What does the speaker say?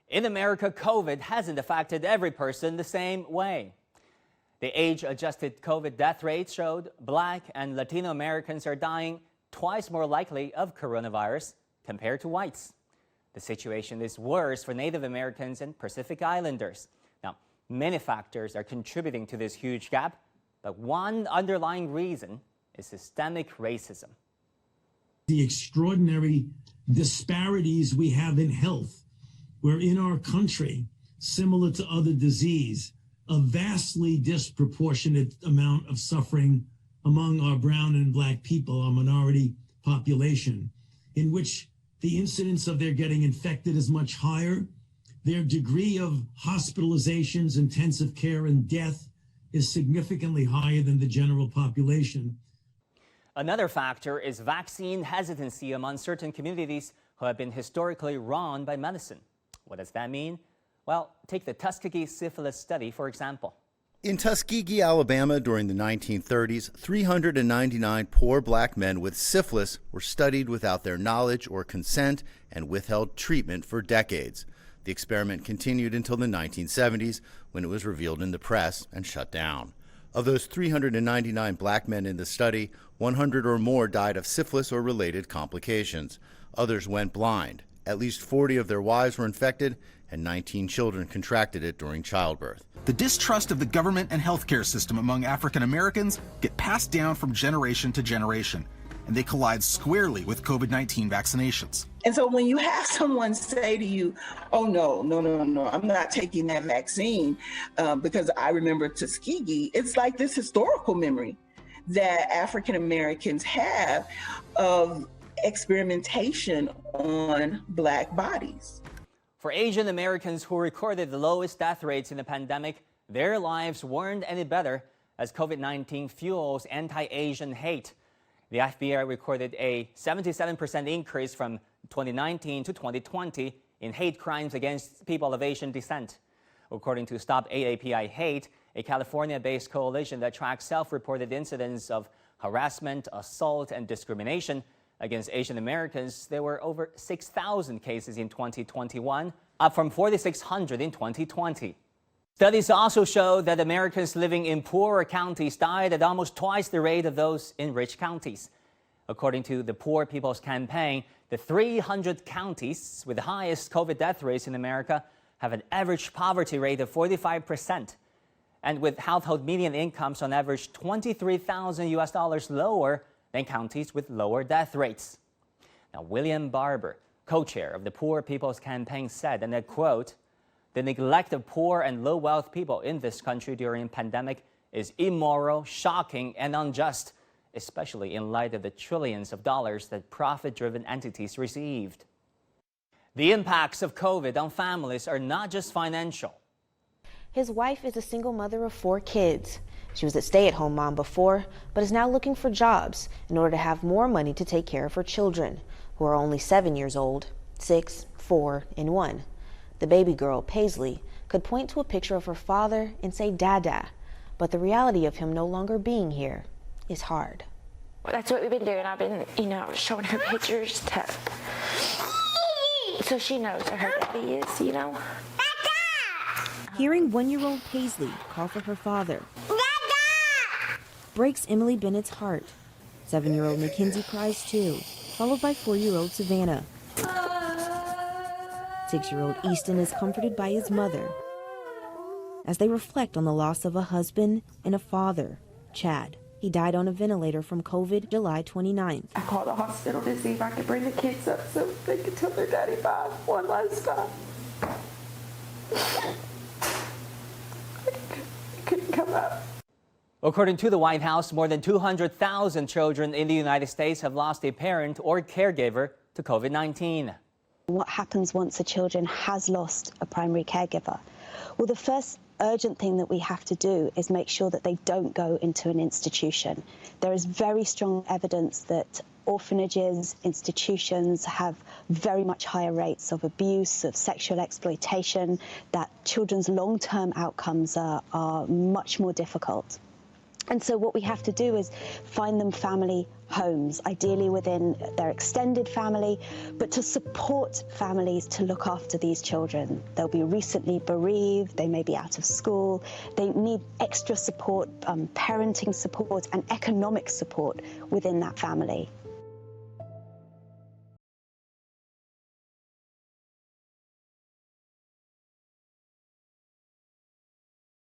In America, COVID hasn't affected every person the same way. The age-adjusted COVID death rate showed Black and Latino Americans are dying twice more likely of coronavirus compared to whites. The situation is worse for Native Americans and Pacific Islanders. Now, many factors are contributing to this huge gap, but one underlying reason is systemic racism. The extraordinary disparities we have in health, where in our country, similar to other disease, a vastly disproportionate amount of suffering among our brown and Black people, our minority population, in which the incidence of their getting infected is much higher. Their degree of hospitalizations, intensive care, and death is significantly higher than the general population. Another factor is vaccine hesitancy among certain communities who have been historically wronged by medicine. What does that mean? Well, take the Tuskegee syphilis study, for example. In Tuskegee, Alabama, during the 1930s, 399 poor Black men with syphilis were studied without their knowledge or consent and withheld treatment for decades. The experiment continued until the 1970s, when it was revealed in the press and shut down. Of those 399 Black men in the study, 100 or more died of syphilis or related complications. Others went blind. At least 40 of their wives were infected, and 19 children contracted it during childbirth. The distrust of the government and healthcare system among African Americans get passed down from generation to generation, and they collide squarely with COVID-19 vaccinations. And so when you have someone say to you, oh, no, I'm not taking that vaccine because I remember Tuskegee, it's like this historical memory that African Americans have of experimentation on Black bodies. For Asian Americans who recorded the lowest death rates in the pandemic, their lives weren't any better as COVID-19 fuels anti-Asian hate. The FBI recorded a 77% increase from 2019 to 2020 in hate crimes against people of Asian descent. According to Stop AAPI Hate, a California-based coalition that tracks self-reported incidents of harassment, assault, and discrimination against Asian Americans, there were over 6,000 cases in 2021, up from 4,600 in 2020. Studies also show that Americans living in poorer counties died at almost twice the rate of those in rich counties. According to the Poor People's Campaign, the 300 counties with the highest COVID death rates in America have an average poverty rate of 45%, and with household median incomes on average $23,000 lower than counties with lower death rates. Now, William Barber, co-chair of the Poor People's Campaign, said, and I quote, "The neglect of poor and low-wealth people in this country during the pandemic is immoral, shocking, and unjust, especially in light of the trillions of dollars that profit-driven entities received." The impacts of COVID on families are not just financial. His wife is a single mother of 4 kids. She was a stay-at-home mom before, but is now looking for jobs in order to have more money to take care of her children, who are only 7 years old, 6, 4, and 1. The baby girl, Paisley, could point to a picture of her father and say Dada, but the reality of him no longer being here is hard. That's what we've been doing. I've been, showing her pictures so she knows where her daddy is, Hearing 1-year-old Paisley call for her father breaks Emily Bennett's heart. 7-year-old Mackenzie cries too, followed by 4-year-old Savannah. 6-year-old Easton is comforted by his mother as they reflect on the loss of a husband and a father, Chad. He died on a ventilator from COVID July 29th. I called the hospital to see if I could bring the kids up so they could tell their daddy bye one last time. I couldn't come up. According to the White House, more than 200,000 children in the United States have lost a parent or caregiver to COVID-19. What happens once a child has lost a primary caregiver? Well, the first urgent thing that we have to do is make sure that they don't go into an institution. There is very strong evidence that orphanages, institutions have very much higher rates of abuse, of sexual exploitation, that children's long-term outcomes are much more difficult. And so what we have to do is find them family homes, ideally within their extended family, but to support families to look after these children. They'll be recently bereaved, they may be out of school, they need extra support, parenting support and economic support within that family.